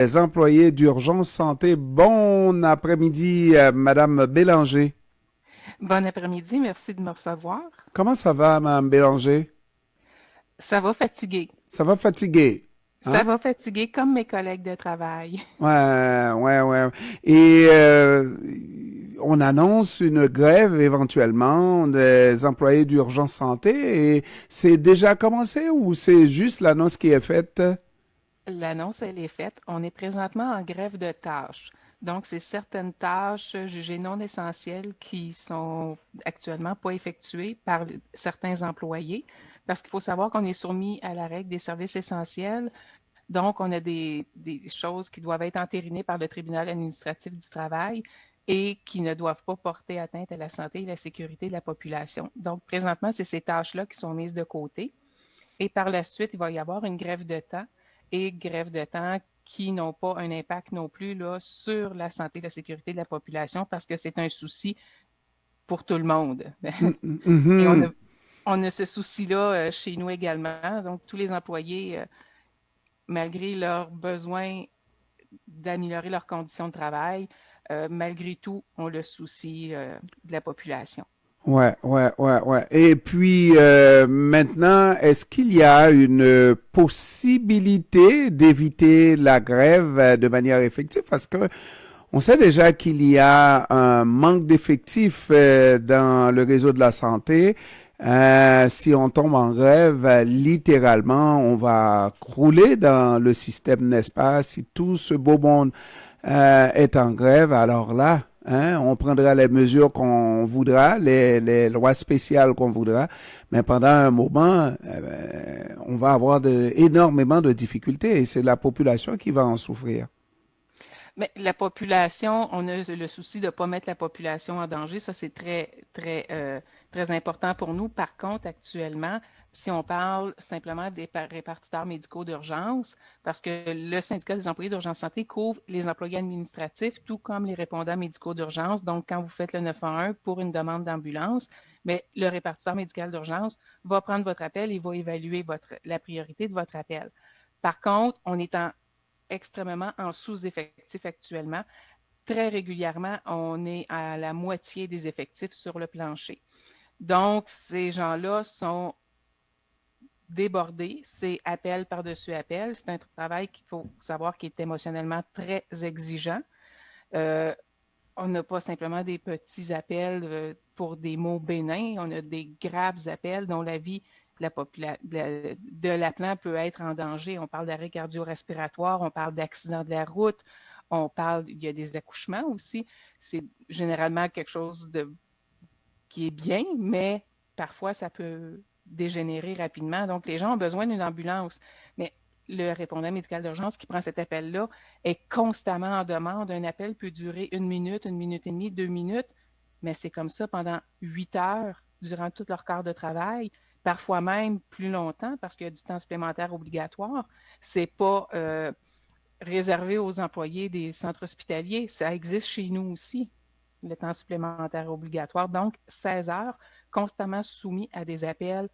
Les employés d'urgence santé, bon après-midi, Madame Bélanger. Bon après-midi, merci de me recevoir. Comment ça va, Madame Bélanger? Ça va fatiguer. Ça va fatiguer, Ça hein? va fatiguer comme mes collègues de travail. Ouais, ouais, ouais. Et on annonce une grève éventuellement des employés d'urgence santé et c'est déjà commencé ou c'est juste l'annonce qui est faite? L'annonce, elle est faite. On est présentement en grève de tâches. Donc, c'est certaines tâches jugées non essentielles qui sont actuellement pas effectuées par certains employés parce qu'il faut savoir qu'on est soumis à la règle des services essentiels. Donc, on a des choses qui doivent être entérinées par le tribunal administratif du travail et qui ne doivent pas porter atteinte à la santé et la sécurité de la population. Donc, présentement, c'est ces tâches-là qui sont mises de côté. Et par la suite, il va y avoir une grève de temps et grève de temps qui n'ont pas un impact non plus là, sur la santé et la sécurité de la population parce que c'est un souci pour tout le monde. Et Mhm. on a ce souci-là chez nous également. Donc, tous les employés, malgré leurs besoins d'améliorer leurs conditions de travail, malgré tout, ont le souci de la population. Ouais, ouais, ouais, ouais. Et puis maintenant, est-ce qu'il y a une possibilité d'éviter la grève de manière effective? Parce que on sait déjà qu'il y a un manque d'effectifs dans le réseau de la santé. Si on tombe en grève, littéralement, on va crouler dans le système, n'est-ce pas? Si tout ce beau monde est en grève, alors là, hein, on prendra les mesures qu'on voudra, les lois spéciales qu'on voudra, mais pendant un moment, on va avoir énormément de difficultés et c'est la population qui va en souffrir. Mais la population, on a le souci de ne pas mettre la population en danger. Ça, c'est très important pour nous. Par contre, actuellement, si on parle simplement des répartiteurs médicaux d'urgence, parce que le syndicat des employés d'urgence santé couvre les employés administratifs, tout comme les répondants médicaux d'urgence. Donc, quand vous faites le 911 pour une demande d'ambulance, mais le répartiteur médical d'urgence va prendre votre appel et va évaluer la priorité de votre appel. Par contre, on est extrêmement en sous-effectif actuellement. Très régulièrement, on est à la moitié des effectifs sur le plancher. Donc, ces gens-là sont débordés. C'est appel par-dessus appel. C'est un travail qu'il faut savoir qui est émotionnellement très exigeant. Euh, on n'a pas simplement des petits appels pour des mots bénins, on a des graves appels dont la vie de l'appelant peut être en danger. On parle d'arrêt cardio-respiratoire, on parle d'accident de la route, il y a des accouchements aussi. C'est généralement quelque chose qui est bien, mais parfois ça peut dégénérer rapidement. Donc, les gens ont besoin d'une ambulance. Mais le répondant médical d'urgence qui prend cet appel-là est constamment en demande. Un appel peut durer une minute et demie, 2 minutes, mais c'est comme ça pendant 8 heures durant tout leur quart de travail, parfois même plus longtemps parce qu'il y a du temps supplémentaire obligatoire. C'est pas réservé aux employés des centres hospitaliers. Ça existe chez nous aussi, le temps supplémentaire obligatoire. Donc, 16 heures, constamment soumis à des appels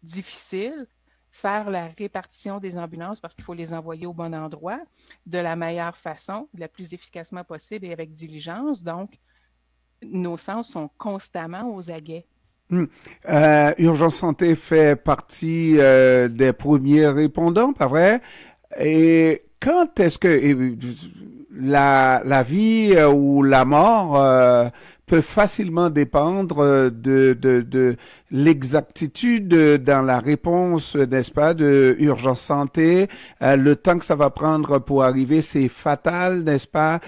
difficiles, faire la répartition des ambulances parce qu'il faut les envoyer au bon endroit de la meilleure façon, la plus efficacement possible et avec diligence. Donc, nos sens sont constamment aux aguets. Hmm. Urgence Santé fait partie des premiers répondants, pas vrai? Et quand est-ce que la vie ou la mort peut facilement dépendre de l'exactitude dans la réponse, n'est-ce pas, de urgence santé. Le temps que ça va prendre pour arriver, c'est fatal, n'est-ce pas?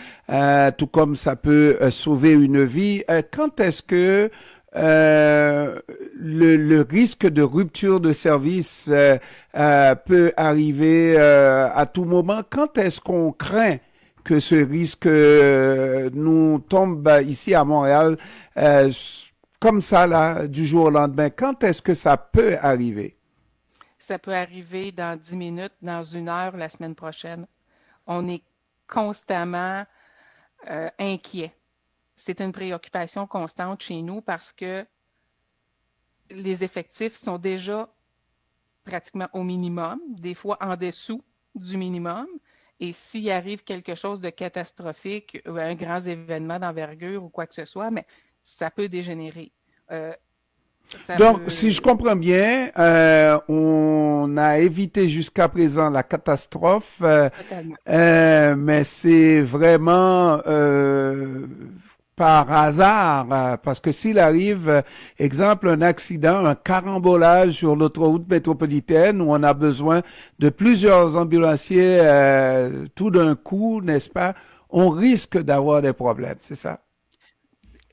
Tout comme ça peut sauver une vie. Quand est-ce que le risque de rupture de service peut arriver à tout moment. Quand est-ce qu'on craint que ce risque nous tombe ici à Montréal comme ça, là, du jour au lendemain? Quand est-ce que ça peut arriver? Ça peut arriver dans 10 minutes, dans 1 heure la semaine prochaine. On est constamment inquiet. C'est une préoccupation constante chez nous parce que les effectifs sont déjà pratiquement au minimum, des fois en dessous du minimum, Et s'il arrive quelque chose de catastrophique, ou un grand événement d'envergure ou quoi que ce soit, mais ça peut dégénérer. Euh, ça Donc, si je peut comprends bien, on a évité jusqu'à présent la catastrophe, totalement. mais c'est vraiment par hasard, parce que s'il arrive, exemple, un accident, un carambolage sur l'autoroute métropolitaine où on a besoin de plusieurs ambulanciers tout d'un coup, n'est-ce pas, on risque d'avoir des problèmes, c'est ça?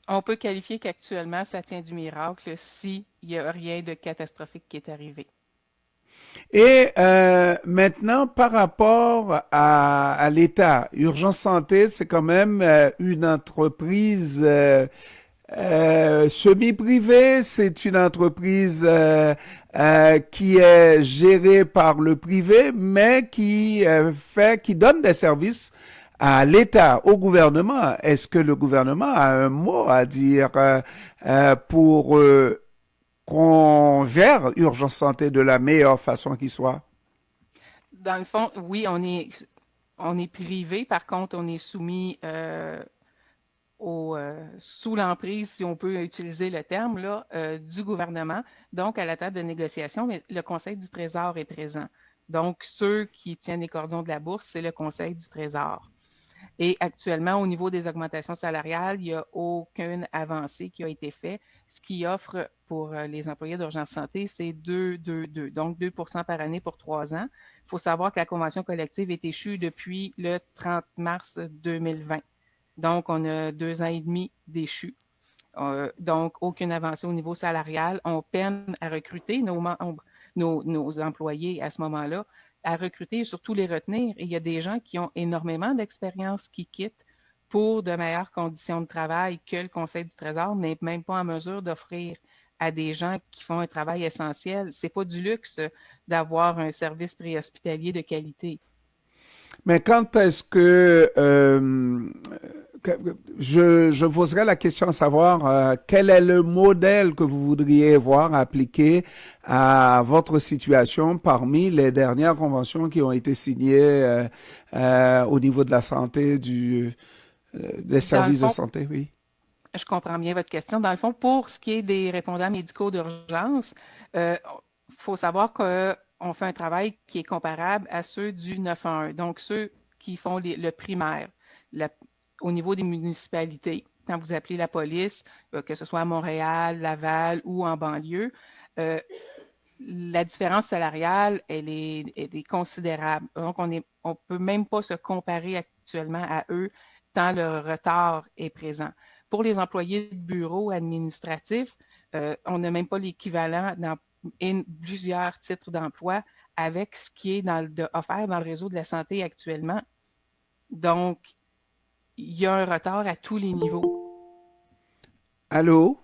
On peut qualifier qu'actuellement, ça tient du miracle s'il n'y a rien de catastrophique qui est arrivé. Et maintenant, par rapport à l'État, Urgence Santé, c'est quand même une entreprise semi-privée, c'est une entreprise qui est gérée par le privé, mais qui donne des services à l'État, au gouvernement. Est-ce que le gouvernement a un mot à dire pour qu'on gère Urgence Santé de la meilleure façon qui soit? Dans le fond, oui, on est privé. Par contre, on est soumis sous l'emprise, si on peut utiliser le terme, là, du gouvernement, donc à la table de négociation, mais le Conseil du Trésor est présent. Donc, ceux qui tiennent les cordons de la bourse, c'est le Conseil du Trésor. Et actuellement, au niveau des augmentations salariales, il n'y a aucune avancée qui a été faite. Ce qui offre pour les employés d'urgence santé, c'est 2, donc 2 par année pour 3 ans. Il faut savoir que la convention collective est échue depuis le 30 mars 2020. Donc, on a 2 ans et demi d'échus. Donc, aucune avancée au niveau salarial. On peine à recruter nos employés à ce moment-là, à recruter et surtout les retenir. Et il y a des gens qui ont énormément d'expérience qui quittent pour de meilleures conditions de travail que le Conseil du Trésor n'est même pas en mesure d'offrir à des gens qui font un travail essentiel. C'est pas du luxe d'avoir un service préhospitalier de qualité. Mais quand est-ce que je poserai la question à savoir quel est le modèle que vous voudriez voir appliqué à votre situation parmi les dernières conventions qui ont été signées au niveau de la santé, des Dans le services de fond, santé, oui. je comprends bien votre question. Dans le fond, pour ce qui est des répondants médicaux d'urgence, il faut savoir qu'on fait un travail qui est comparable à ceux du 911, donc ceux qui font le primaire. La- Au niveau des municipalités, quand vous appelez la police, que ce soit à Montréal, Laval ou en banlieue, euh, la différence salariale, elle est considérable. Donc, on peut même pas se comparer actuellement à eux tant le retard est présent. Pour les employés de bureau administratifs, on n'a même pas l'équivalent dans plusieurs titres d'emploi avec ce qui est offert dans le réseau de la santé actuellement. Donc, il y a un retard à tous les niveaux. Allô?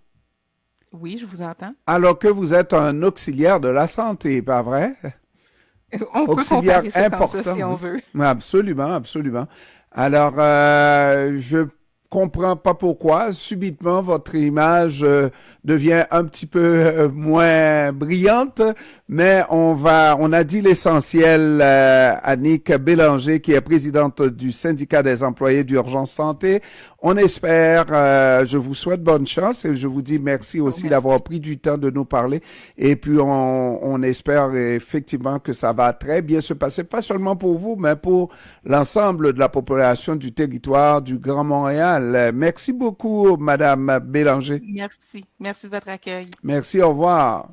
Oui, je vous entends. Alors que vous êtes un auxiliaire de la santé, pas vrai? On peut Auxiliaire comparer ça comme ça important, si on oui. veut. Oui, absolument, absolument. Alors, je comprends pas pourquoi subitement votre image devient un petit peu moins brillante, mais on a dit l'essentiel. Annick Bélanger, qui est présidente du syndicat des employés d'Urgence Santé. On espère, je vous souhaite bonne chance et je vous dis merci Oh, aussi d'avoir merci. pris du temps de nous parler. Et puis, on espère effectivement que ça va très bien se passer, pas seulement pour vous, mais pour l'ensemble de la population du territoire du Grand Montréal. Merci beaucoup, Madame Bélanger. Merci. Merci de votre accueil. Merci, au revoir.